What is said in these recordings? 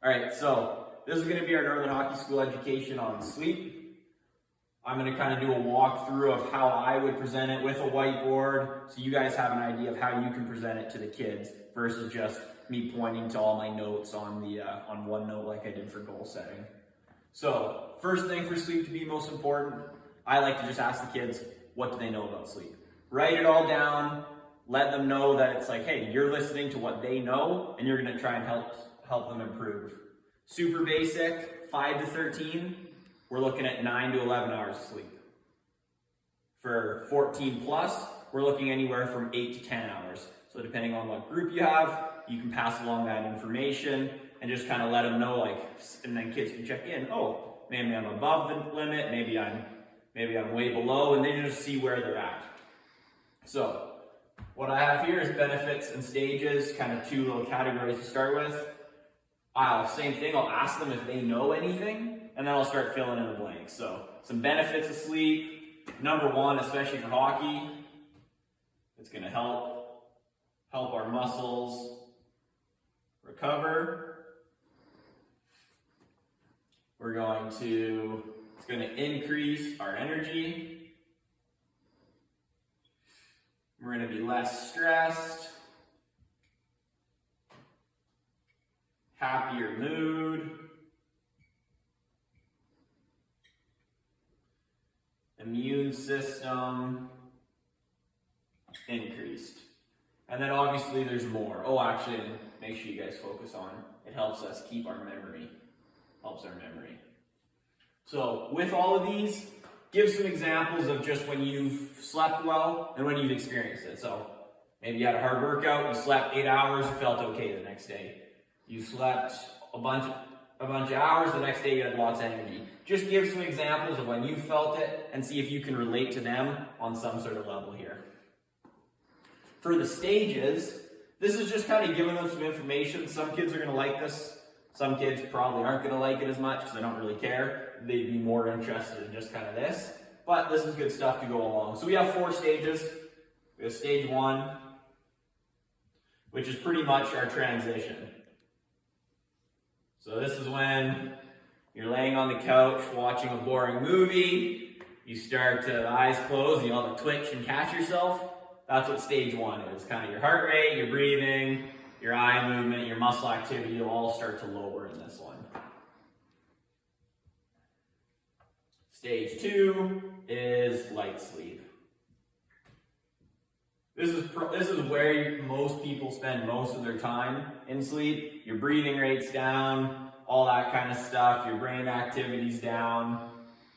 All right, so this is going to be our Northern Hockey School education on sleep. I'm going to kind of do a walkthrough of how I would present it with a whiteboard, so you guys have an idea of how you can present it to the kids versus just me pointing to all my notes on OneNote like I did for goal setting. So first thing for sleep to be most important, I like to just ask the kids, what do they know about sleep? Write it all down, let them know that it's like, hey, you're listening to what they know and you're going to try and help them improve. Super basic, 5 to 13, we're looking at 9 to 11 hours of sleep. For 14 plus, we're looking anywhere from 8 to 10 hours. So depending on what group you have, you can pass along that information and just kind of let them know, like, and then kids can check in. Oh, maybe I'm above the limit, maybe I'm way below, and then you just see where they're at. So what I have here is benefits and stages, kind of two little categories to start with. Same thing, I'll ask them if they know anything, and then I'll start filling in the blanks. So some benefits of sleep. Number one, especially for hockey, it's going to help our muscles recover. It's going to increase our energy. We're going to be less stressed, happier mood, immune system increased. And then obviously there's more. Oh, actually, make sure you guys focus on, it helps us keep our memory. Helps our memory. So with all of these, give some examples of just when you've slept well and when you've experienced it. So maybe you had a hard workout, you slept 8 hours, you felt okay the next day. You slept a bunch of hours, the next day you had lots of energy. Just give some examples of when you felt it and see if you can relate to them on some sort of level here. For the stages, this is just kind of giving them some information. Some kids are going to like this. Some kids probably aren't going to like it as much because they don't really care. They'd be more interested in just kind of this. But this is good stuff to go along. So we have 4 stages. We have stage 1, which is pretty much our transition. So this is when you're laying on the couch watching a boring movie. You start to eyes closed and you all have to twitch and catch yourself. That's what stage 1 is. Kind of your heart rate, your breathing, your eye movement, your muscle activity will all start to lower in this one. Stage 2 is light sleep. This is where most people spend most of their time in sleep. Your breathing rate's down, all that kind of stuff. Your brain activity's down.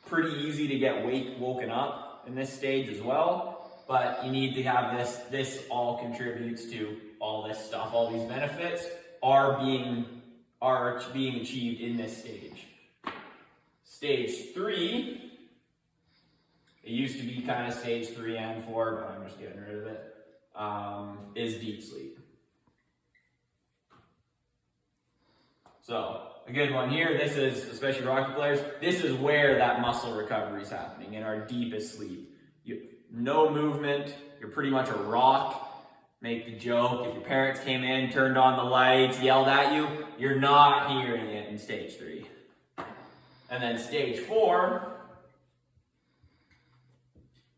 Pretty easy to get woken up in this stage as well. But you need to have this all contributes to all this stuff. All these benefits are being achieved in this stage. Stage 3, it used to be kind of stage 3 and 4, but I'm just getting rid of it, is deep sleep. So, a good one here, this is, especially for hockey players, this is where that muscle recovery is happening, in our deepest sleep. No movement, you're pretty much a rock. Make the joke, if your parents came in, turned on the lights, yelled at you, you're not hearing it in stage 3. And then stage 4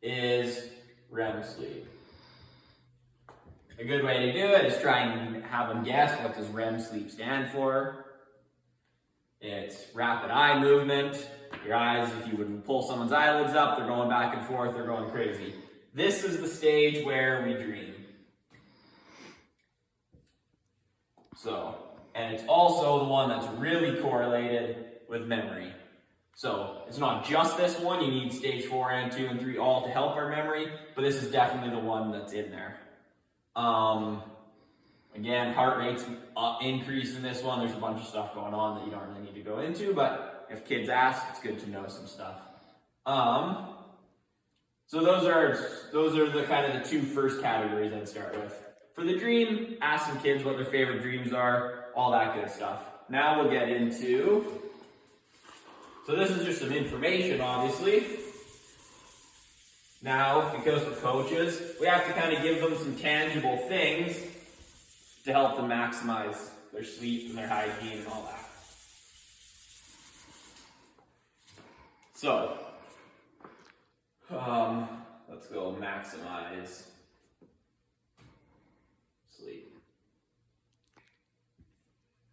is REM sleep. A good way to do it is try and have them guess, what does REM sleep stand for? It's rapid eye movement. Your eyes, if you would pull someone's eyelids up, they're going back and forth, they're going crazy. This is the stage where we dream. So, and it's also the one that's really correlated with memory. So, it's not just this one, you need stage 4 and 2 and 3 all to help our memory, but this is definitely the one that's in there. Again, heart rate's increase in this one. There's a bunch of stuff going on that you don't really need to go into, but if kids ask, it's good to know some stuff. So those are the kind of the 2 first categories I'd start with. For the dream, ask some kids what their favorite dreams are, all that good stuff. Now we'll get into, so this is just some information, obviously. Now, because we're coaches, we have to kind of give them some tangible things to help them maximize their sleep and their hygiene and all that. So, let's go maximize sleep.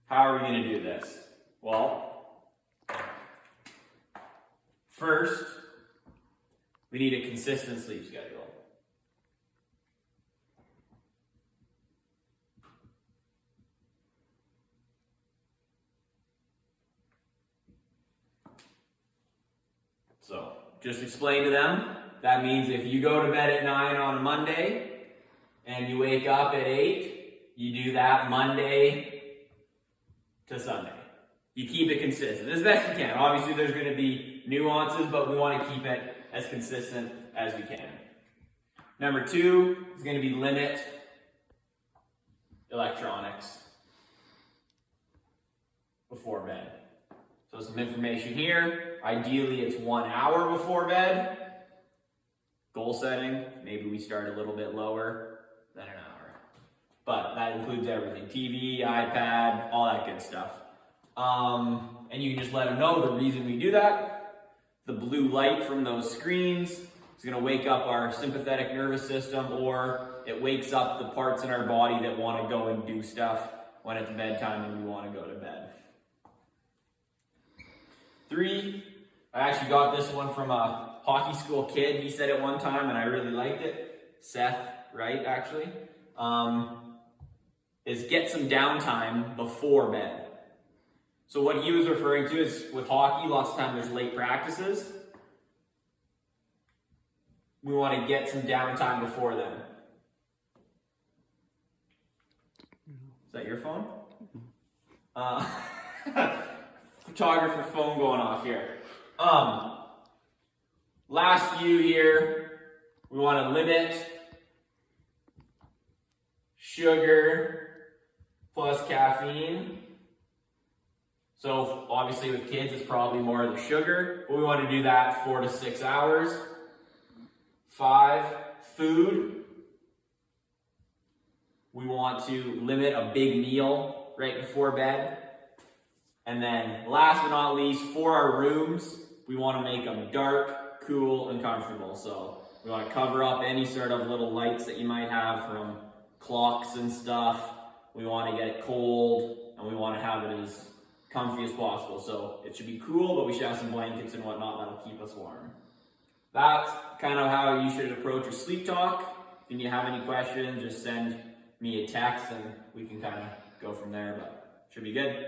How are we going to do this? Well, first, we need a consistent sleep schedule. So, just explain to them, that means if you go to bed at 9 on a Monday and you wake up at 8, you do that Monday to Sunday. You keep it consistent as best you can. Obviously, there's going to be nuances, but we want to keep it as consistent as we can. Number 2 is going to be limit electronics before bed. So some information here. Ideally, it's 1 hour before bed. Goal setting, maybe we start a little bit lower than an hour. But that includes everything. TV, iPad, all that good stuff. And you can just let them know the reason we do that. The blue light from those screens is going to wake up our sympathetic nervous system, or it wakes up the parts in our body that want to go and do stuff when it's bedtime and we want to go to bed. 3, I actually got this one from a hockey school kid. He said it one time and I really liked it. Seth Wright, actually. Is get some downtime before bed. So what he was referring to is with hockey, lots of times there's late practices. We want to get some downtime before then. Is that your phone? Photographer phone going off here. Last few here, we want to limit sugar plus caffeine. So obviously with kids, it's probably more of the sugar, but we want to do that 4 to 6 hours. 5, food. We want to limit a big meal right before bed. And then last but not least, for our rooms, we want to make them dark, cool, and comfortable. So we want to cover up any sort of little lights that you might have from clocks and stuff. We want to get it cold, and we want to have it as comfy as possible. So it should be cool, but we should have some blankets and whatnot that'll keep us warm. That's kind of how you should approach your sleep talk. If you have any questions, just send me a text and we can kind of go from there, but should be good.